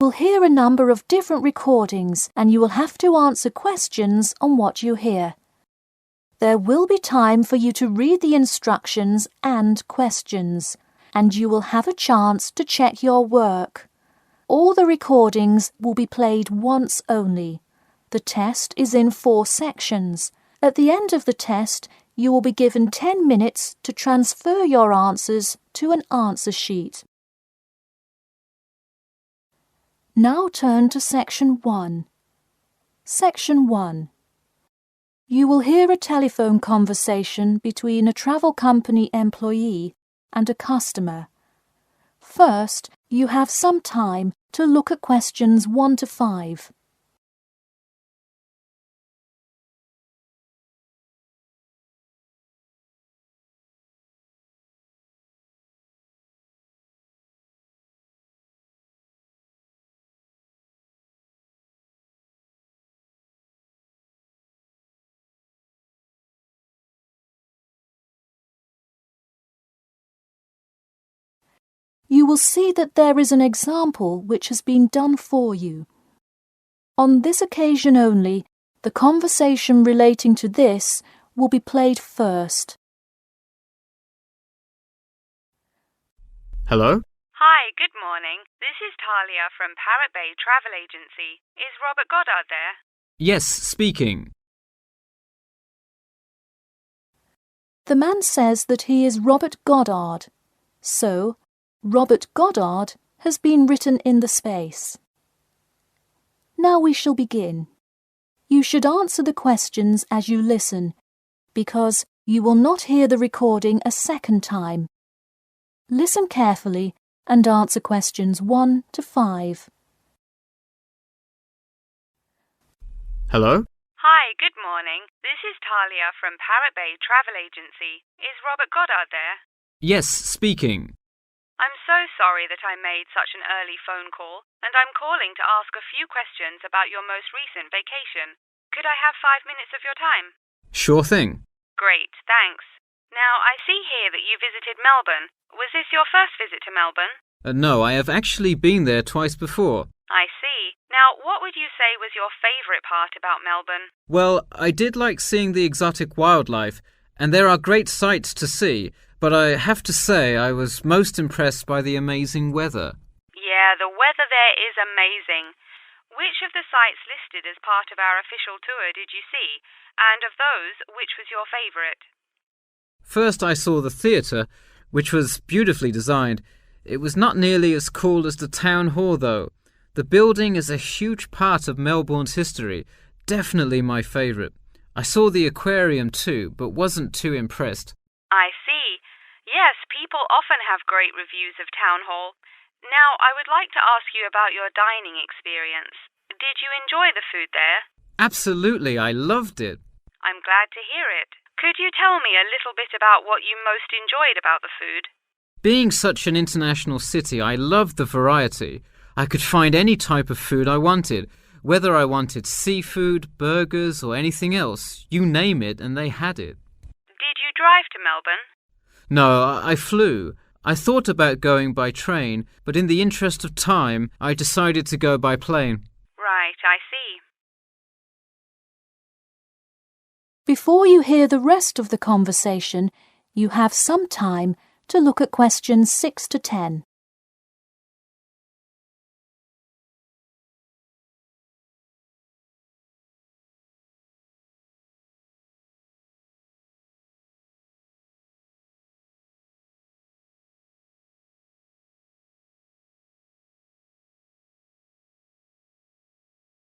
will hear a number of different recordings and you will have to answer questions on what you hear. There will be time for you to read the instructions and questions, and you will have a chance to check your work. All the recordings will be played once only. The test is in 4 sections. At the end of the test, you will be given 10 minutes to transfer your answers to an answer sheet. Now turn to Section 1. Section 1. You will hear a telephone conversation between a travel company employee and a customer. First, you have some time to look at questions 1 to 5. You will see that there is an example which has been done for you. On this occasion only, the conversation relating to this will be played first. Hello? Hi, good morning. This is Talia from Parrot Bay Travel Agency. Is Robert Goddard there? Yes, speaking. The man says that he is Robert Goddard, so Robert Goddard has been written in the space. Now we shall begin. You should answer the questions as you listen, because you will not hear the recording a second time. Listen carefully and answer questions 1 to 5. Hello? Hi, good morning. This is Talia from Parrot Bay Travel Agency. Is Robert Goddard there? Yes, speaking. I'm so sorry that I made such an early phone call, and I'm calling to ask a few questions about your most recent vacation. Could I have 5 minutes of your time? Sure thing. Great, thanks. Now, I see here that you visited Melbourne. Was this your first visit to Melbourne? No, I have actually been there twice before. I see. Now, what would you say was your favourite part about Melbourne? Well, I did like seeing the exotic wildlife, and there are great sights to see, but I have to say I was most impressed by the amazing weather. Yeah, the weather there is amazing. Which of the sites listed as part of our official tour did you see? And of those, which was your favourite? First I saw the theatre, which was beautifully designed. It was not nearly as cool as the town hall, though. The building is a huge part of Melbourne's history. Definitely my favourite. I saw the aquarium too, but wasn't too impressed. I see. Yes, people often have great reviews of Town Hall. Now, I would like to ask you about your dining experience. Did you enjoy the food there? Absolutely, I loved it. I'm glad to hear it. Could you tell me a little bit about what you most enjoyed about the food? Being such an international city, I loved the variety. I could find any type of food I wanted, whether I wanted seafood, burgers, or anything else. You name it, and they had it. Did you drive to Melbourne? No, I flew. I thought about going by train, but in the interest of time, I decided to go by plane. Right, I see. Before you hear the rest of the conversation, you have some time to look at questions 6 to 10.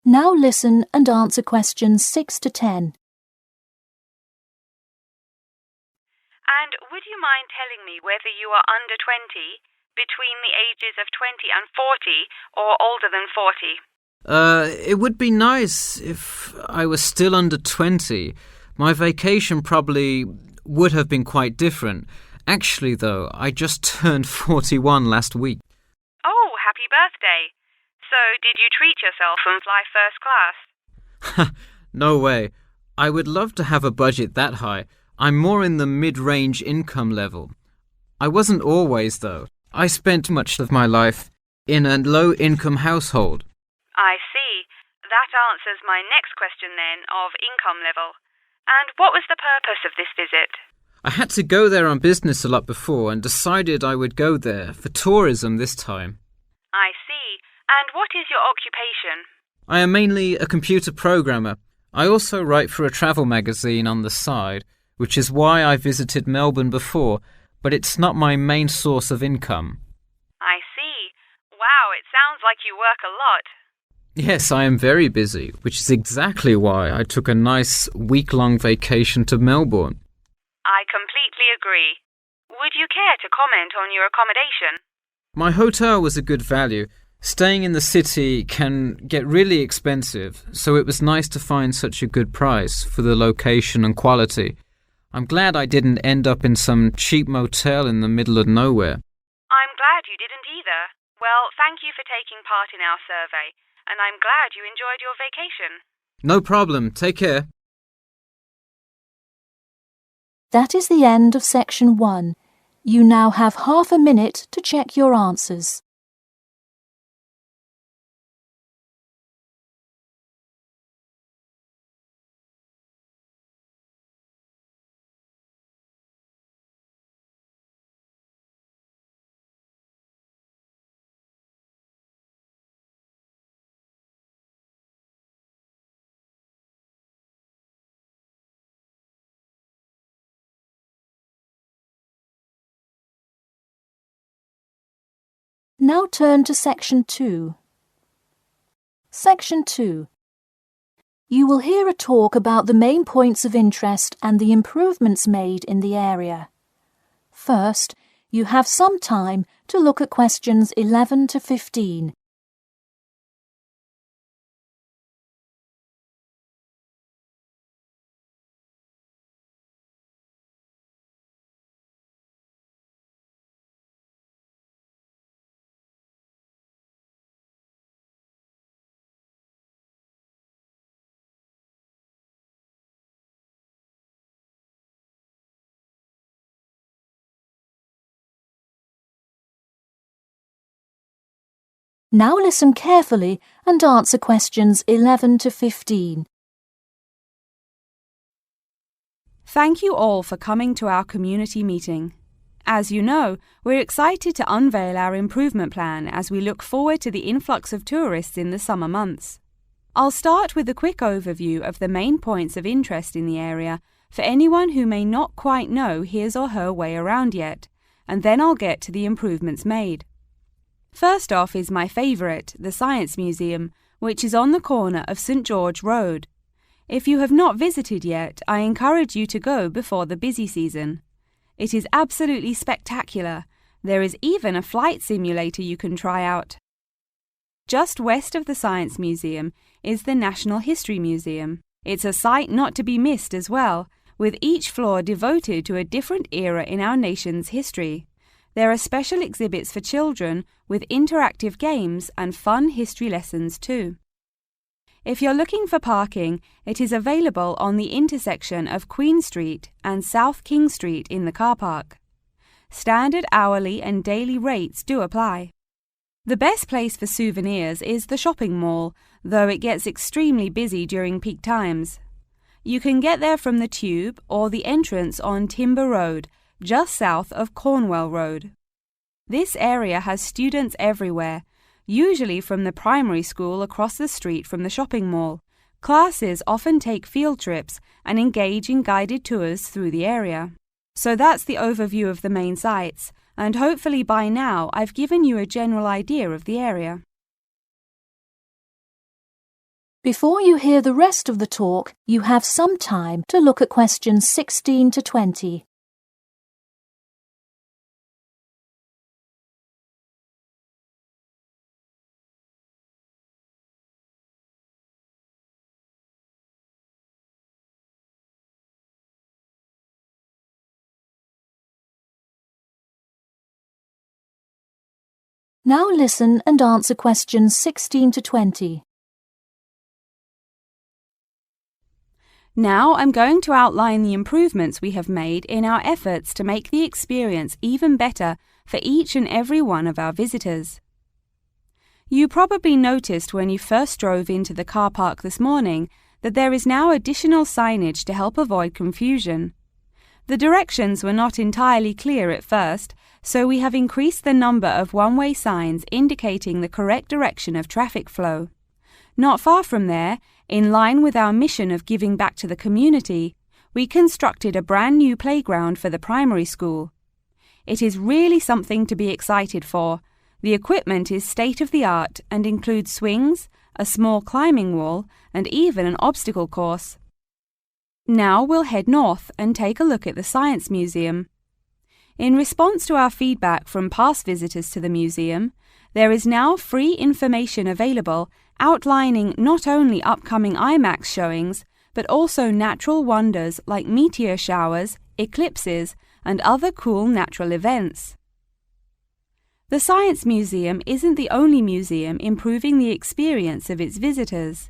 Now listen and answer questions 6 to 10. And would you mind telling me whether you are under 20, between the ages of 20 and 40, or older than 40? It would be nice if I was still under 20. My vacation probably would have been quite different. Actually, though, I just turned 41 last week. Oh, happy birthday. So, did you treat yourself and fly first class? No way. I would love to have a budget that high. I'm more in the mid-range income level. I wasn't always, though. I spent much of my life in a low-income household. I see. That answers my next question then, of income level. And what was the purpose of this visit? I had to go there on business a lot before and decided I would go there for tourism this time. I see. And what is your occupation? I am mainly a computer programmer. I also write for a travel magazine on the side, which is why I visited Melbourne before, but it's not my main source of income. I see. Wow, it sounds like you work a lot. Yes, I am very busy, which is exactly why I took a nice week-long vacation to Melbourne. I completely agree. Would you care to comment on your accommodation? My hotel was a good value. Staying in the city can get really expensive, so it was nice to find such a good price for the location and quality. I'm glad I didn't end up in some cheap motel in the middle of nowhere. I'm glad you didn't either. Well, thank you for taking part in our survey, and I'm glad you enjoyed your vacation. No problem. Take care. That is the end of section 1. You now have half a minute to check your answers. Now turn to section 2. Section 2. You will hear a talk about the main points of interest and the improvements made in the area. First, you have some time to look at questions 11 to 15. Now listen carefully and answer questions 11 to 15. Thank you all for coming to our community meeting. As you know, we're excited to unveil our improvement plan as we look forward to the influx of tourists in the summer months. I'll start with a quick overview of the main points of interest in the area for anyone who may not quite know his or her way around yet, and then I'll get to the improvements made. First off is my favourite, the Science Museum, which is on the corner of St George Road. If you have not visited yet, I encourage you to go before the busy season. It is absolutely spectacular. There is even a flight simulator you can try out. Just west of the Science Museum is the National History Museum. It's a sight not to be missed as well, with each floor devoted to a different era in our nation's history. There are special exhibits for children with interactive games and fun history lessons too. If you're looking for parking, it is available on the intersection of Queen Street and South King Street in the car park. Standard hourly and daily rates do apply. The best place for souvenirs is the shopping mall, though it gets extremely busy during peak times. You can get there from the Tube or the entrance on Timber Road, just south of Cornwell Road. This area has students everywhere, usually from the primary school across the street from the shopping mall. Classes often take field trips and engage in guided tours through the area. So that's the overview of the main sites, and hopefully by now I've given you a general idea of the area. Before you hear the rest of the talk, you have some time to look at questions 16 to 20. Now listen and answer questions 16 to 20. Now I'm going to outline the improvements we have made in our efforts to make the experience even better for each and every one of our visitors. You probably noticed when you first drove into the car park this morning that there is now additional signage to help avoid confusion. The directions were not entirely clear at first, so we have increased the number of one-way signs indicating the correct direction of traffic flow. Not far from there, in line with our mission of giving back to the community, we constructed a brand new playground for the primary school. It is really something to be excited for. The equipment is state-of-the-art and includes swings, a small climbing wall, and even an obstacle course. Now we'll head north and take a look at the Science Museum. In response to our feedback from past visitors to the museum, there is now free information available outlining not only upcoming IMAX showings, but also natural wonders like meteor showers, eclipses, and other cool natural events. The Science Museum isn't the only museum improving the experience of its visitors.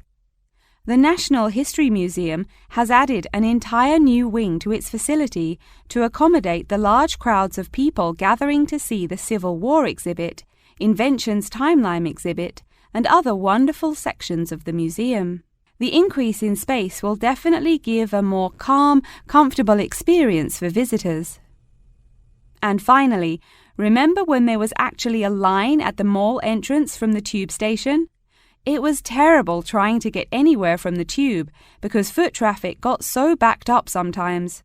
The National History Museum has added an entire new wing to its facility to accommodate the large crowds of people gathering to see the Civil War exhibit, Inventions Timeline exhibit, and other wonderful sections of the museum. The increase in space will definitely give a more calm, comfortable experience for visitors. And finally, remember when there was actually a line at the mall entrance from the tube station? It was terrible trying to get anywhere from the tube because foot traffic got so backed up sometimes.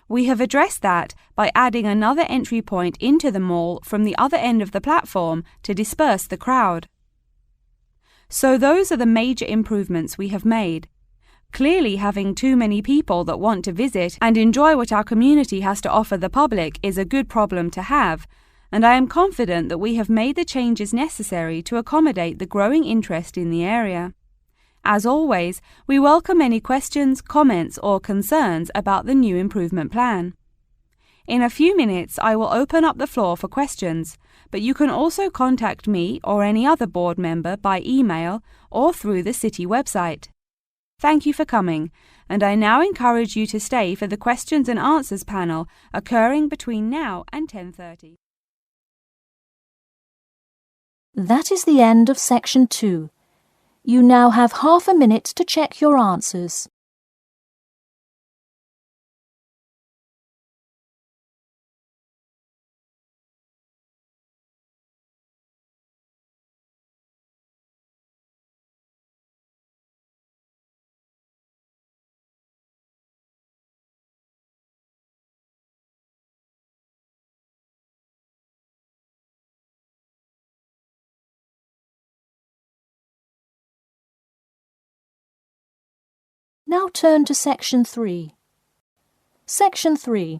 We have addressed that by adding another entry point into the mall from the other end of the platform to disperse the crowd. So those are the major improvements we have made. Clearly, having too many people that want to visit and enjoy what our community has to offer the public is a good problem to have, and I am confident that we have made the changes necessary to accommodate the growing interest in the area. As always, we welcome any questions, comments, or concerns about the new improvement plan. In a few minutes, I will open up the floor for questions, but you can also contact me or any other board member by email or through the city website. Thank you for coming, and I now encourage you to stay for the questions and answers panel occurring between now and 10:30. That is the end of Section 2. You now have half a minute to check your answers. Now turn to Section 3. Section 3.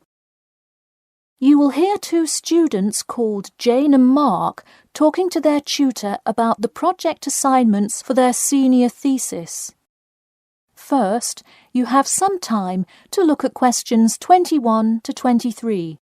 You will hear two students called Jane and Mark talking to their tutor about the project assignments for their senior thesis. First, you have some time to look at questions 21 to 23.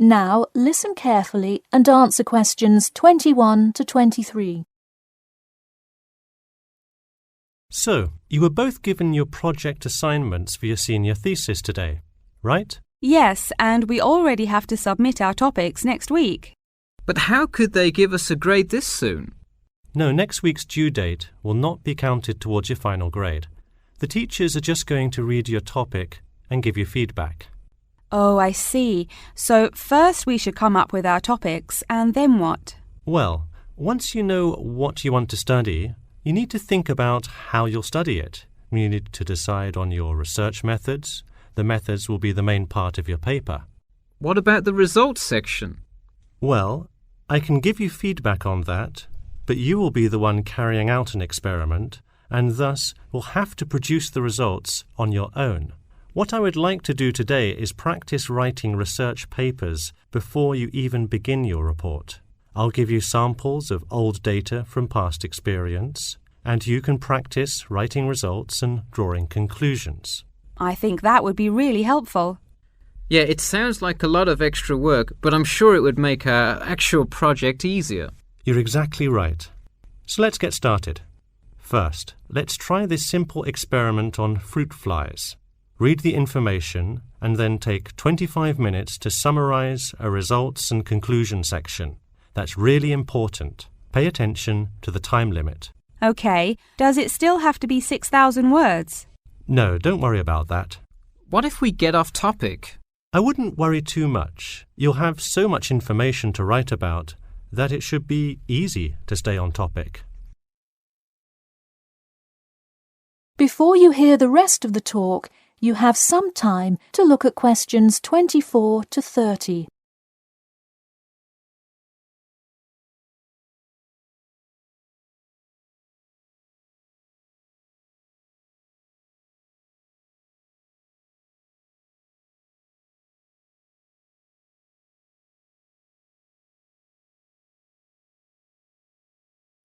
Now listen carefully and answer questions 21 to 23. So, you were both given your project assignments for your senior thesis today, right? Yes, and we already have to submit our topics next week. But how could they give us a grade this soon? No, next week's due date will not be counted towards your final grade. The teachers are just going to read your topic and give you feedback. Oh, I see. So first we should come up with our topics, and then what? Well, once you know what you want to study, you need to think about how you'll study it. You need to decide on your research methods. The methods will be the main part of your paper. What about the results section? Well, I can give you feedback on that, but you will be the one carrying out an experiment, and thus will have to produce the results on your own. What I would like to do today is practice writing research papers before you even begin your report. I'll give you samples of old data from past experience, and you can practice writing results and drawing conclusions. I think that would be really helpful. Yeah, it sounds like a lot of extra work, but I'm sure it would make our actual project easier. You're exactly right. So let's get started. First, let's try this simple experiment on fruit flies. Read the information and then take 25 minutes to summarize a results and conclusion section. That's really important. Pay attention to the time limit. OK, does it still have to be 6,000 words? No, don't worry about that. What if we get off topic? I wouldn't worry too much. You'll have so much information to write about that it should be easy to stay on topic. Before you hear the rest of the talk, you have some time to look at questions 24 to 30.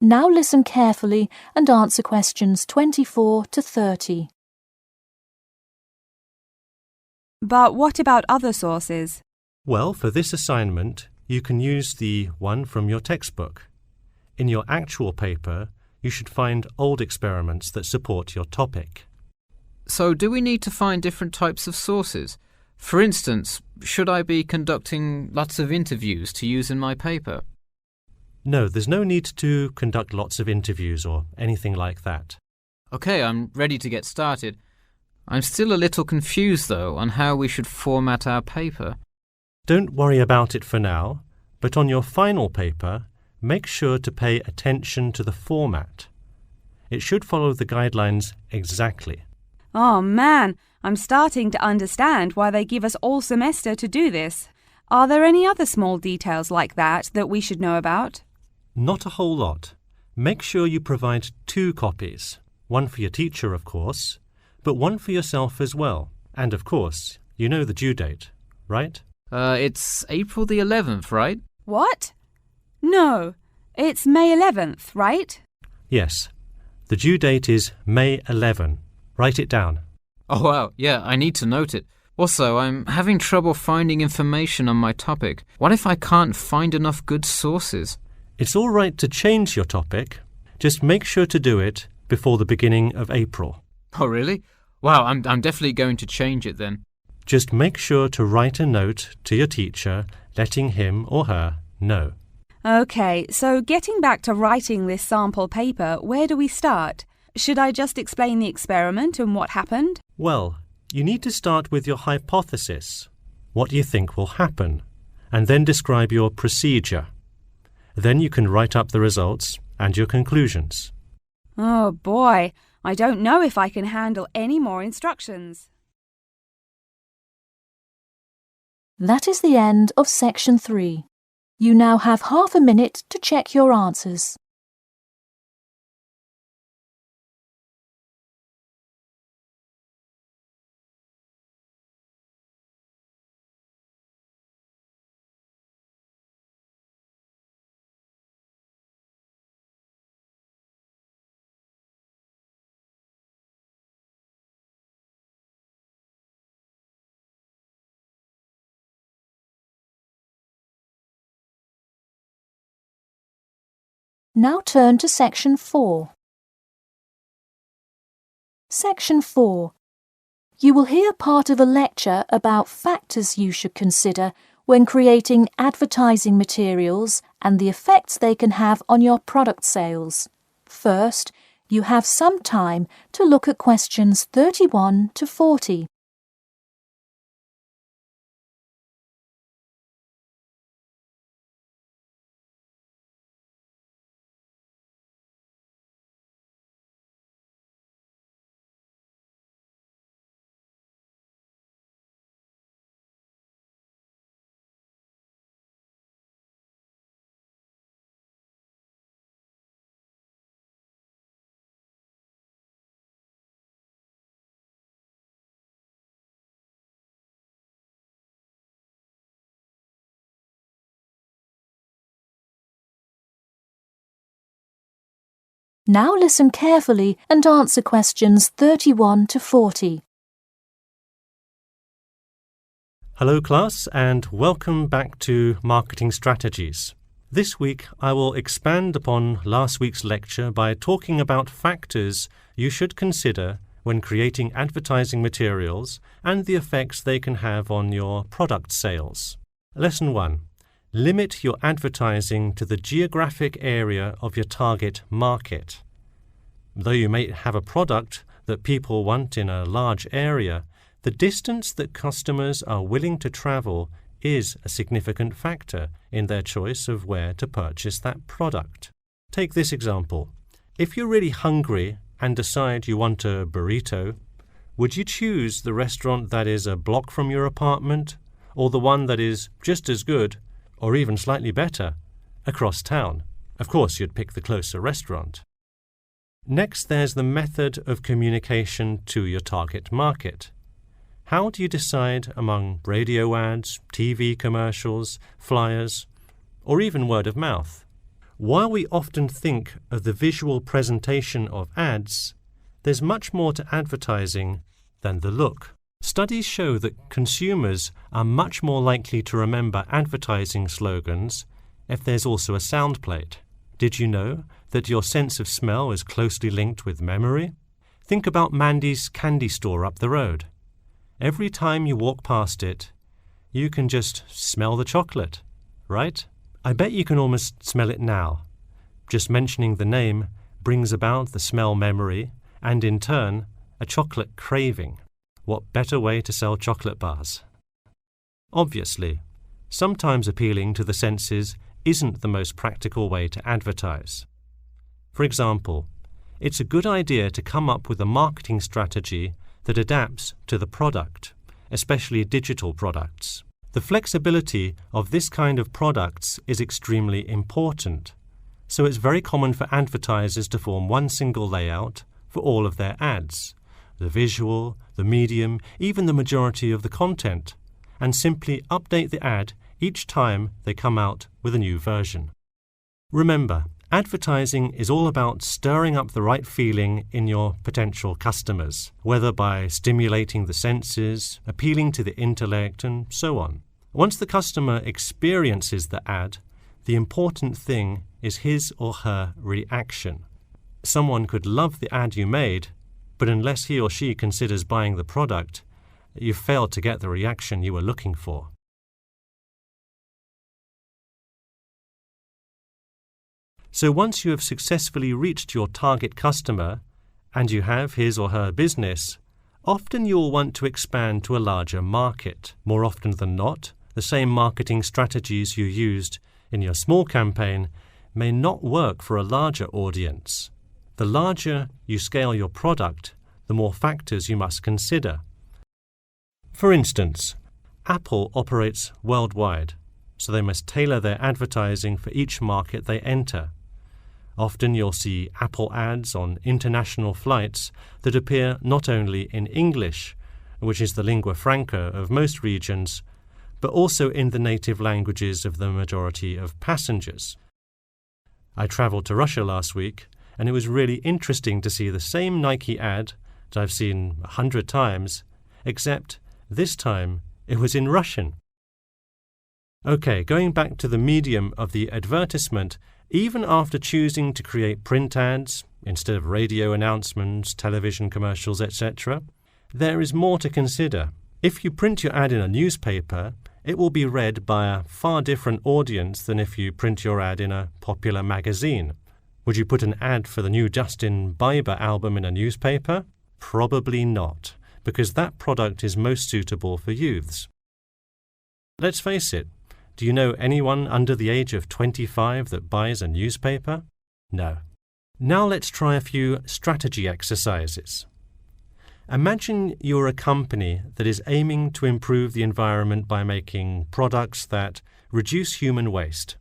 Now listen carefully and answer questions 24 to 30. But what about other sources? Well, for this assignment, you can use the one from your textbook. In your actual paper, you should find old experiments that support your topic. So do we need to find different types of sources? For instance, should I be conducting lots of interviews to use in my paper? No, there's no need to conduct lots of interviews or anything like that. OK, I'm ready to get started. I'm still a little confused, though, on how we should format our paper. Don't worry about it for now, but on your final paper, make sure to pay attention to the format. It should follow the guidelines exactly. Oh man, I'm starting to understand why they give us all semester to do this. Are there any other small details like that we should know about? Not a whole lot. Make sure you provide 2 copies. One for your teacher, of course, but one for yourself as well. And of course, you know the due date, right? It's April the 11th, right? What? No, it's May 11th, right? Yes. The due date is May 11. Write it down. Oh, wow. Yeah, I need to note it. Also, I'm having trouble finding information on my topic. What if I can't find enough good sources? It's all right to change your topic. Just make sure to do it before the beginning of April. Oh, really? Wow, I'm definitely going to change it then. Just make sure to write a note to your teacher, letting him or her know. OK, so getting back to writing this sample paper, where do we start? Should I just explain the experiment and what happened? Well, you need to start with your hypothesis, what you think will happen, and then describe your procedure. Then you can write up the results and your conclusions. Oh boy, I don't know if I can handle any more instructions. That is the end of section 3. You now have half a minute to check your answers. Now turn to section 4. Section 4. You will hear part of a lecture about factors you should consider when creating advertising materials and the effects they can have on your product sales. First, you have some time to look at questions 31 to 40. Now listen carefully and answer questions 31 to 40. Hello class, and welcome back to Marketing Strategies. This week I will expand upon last week's lecture by talking about factors you should consider when creating advertising materials and the effects they can have on your product sales. Lesson 1. Limit your advertising to the geographic area of your target market. Though you may have a product that people want in a large area, the distance that customers are willing to travel is a significant factor in their choice of where to purchase that product. Take this example. If you're really hungry and decide you want a burrito, would you choose the restaurant that is a block from your apartment, or the one that is just as good, or even slightly better, across town? Of course, you'd pick the closer restaurant. Next, there's the method of communication to your target market. How do you decide among radio ads, TV commercials, flyers, or even word of mouth? While we often think of the visual presentation of ads, there's much more to advertising than the look. Studies show that consumers are much more likely to remember advertising slogans if there's also a sound plate. Did you know that your sense of smell is closely linked with memory? Think about Mandy's candy store up the road. Every time you walk past it, you can just smell the chocolate, right? I bet you can almost smell it now. Just mentioning the name brings about the smell memory and, in turn, a chocolate craving. What better way to sell chocolate bars? Obviously, sometimes appealing to the senses isn't the most practical way to advertise. For example, it's a good idea to come up with a marketing strategy that adapts to the product, especially digital products. The flexibility of this kind of products is extremely important, so it's very common for advertisers to form one single layout for all of their ads, the visual, the medium, even the majority of the content, and simply update the ad each time they come out with a new version. Remember, advertising is all about stirring up the right feeling in your potential customers, whether by stimulating the senses, appealing to the intellect, and so on. Once the customer experiences the ad, the important thing is his or her reaction. Someone could love the ad you made, but unless he or she considers buying the product, you've failed to get the reaction you were looking for. So once you have successfully reached your target customer, and you have his or her business, often you'll want to expand to a larger market. More often than not, the same marketing strategies you used in your small campaign may not work for a larger audience. The larger you scale your product, the more factors you must consider. For instance, Apple operates worldwide, so they must tailor their advertising for each market they enter. Often you'll see Apple ads on international flights that appear not only in English, which is the lingua franca of most regions, but also in the native languages of the majority of passengers. I travelled to Russia last week, and it was really interesting to see the same Nike ad that I've seen 100 times, except this time it was in Russian. Okay, going back to the medium of the advertisement, even after choosing to create print ads instead of radio announcements, television commercials, etc., there is more to consider. If you print your ad in a newspaper, it will be read by a far different audience than if you print your ad in a popular magazine. Would you put an ad for the new Justin Bieber album in a newspaper? Probably not, because that product is most suitable for youths. Let's face it, do you know anyone under the age of 25 that buys a newspaper? No. Now let's try a few strategy exercises. Imagine you're a company that is aiming to improve the environment by making products that reduce human waste.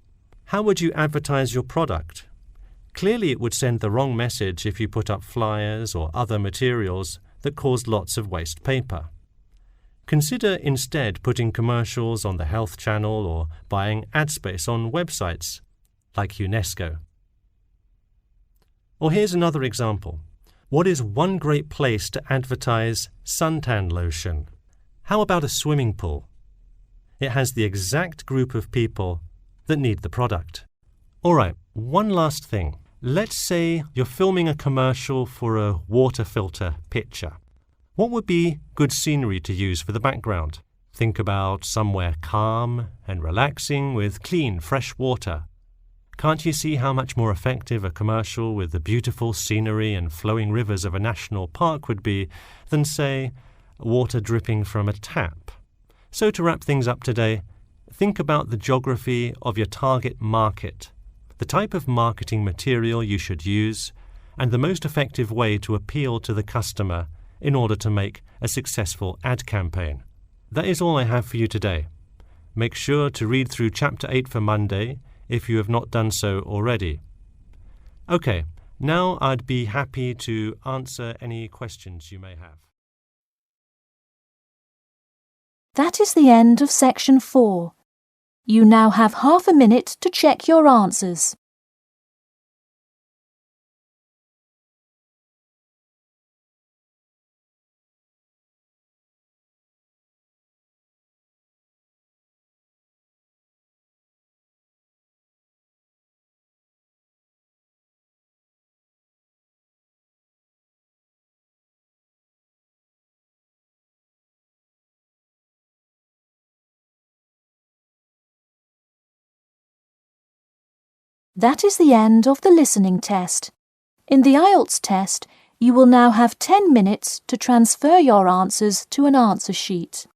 How would you advertise your product? Clearly it would send the wrong message if you put up flyers or other materials that cause lots of waste paper. Consider instead putting commercials on the Health Channel or buying ad space on websites like UNESCO. Or here's another example. What is one great place to advertise suntan lotion? How about a swimming pool? It has the exact group of people that need the product. All right, one last thing. Let's say you're filming a commercial for a water filter pitcher. What would be good scenery to use for the background? Think about somewhere calm and relaxing with clean, fresh water. Can't you see how much more effective a commercial with the beautiful scenery and flowing rivers of a national park would be than, say, water dripping from a tap? So to wrap things up today, think about the geography of your target market, the type of marketing material you should use, and the most effective way to appeal to the customer in order to make a successful ad campaign. That is all I have for you today. Make sure to read through Chapter 8 for Monday if you have not done so already. Okay, now I'd be happy to answer any questions you may have. That is the end of Section 4. You now have half a minute to check your answers. That is the end of the listening test. In the Ielts test, you will now have 10 minutes to transfer your answers to an answer sheet.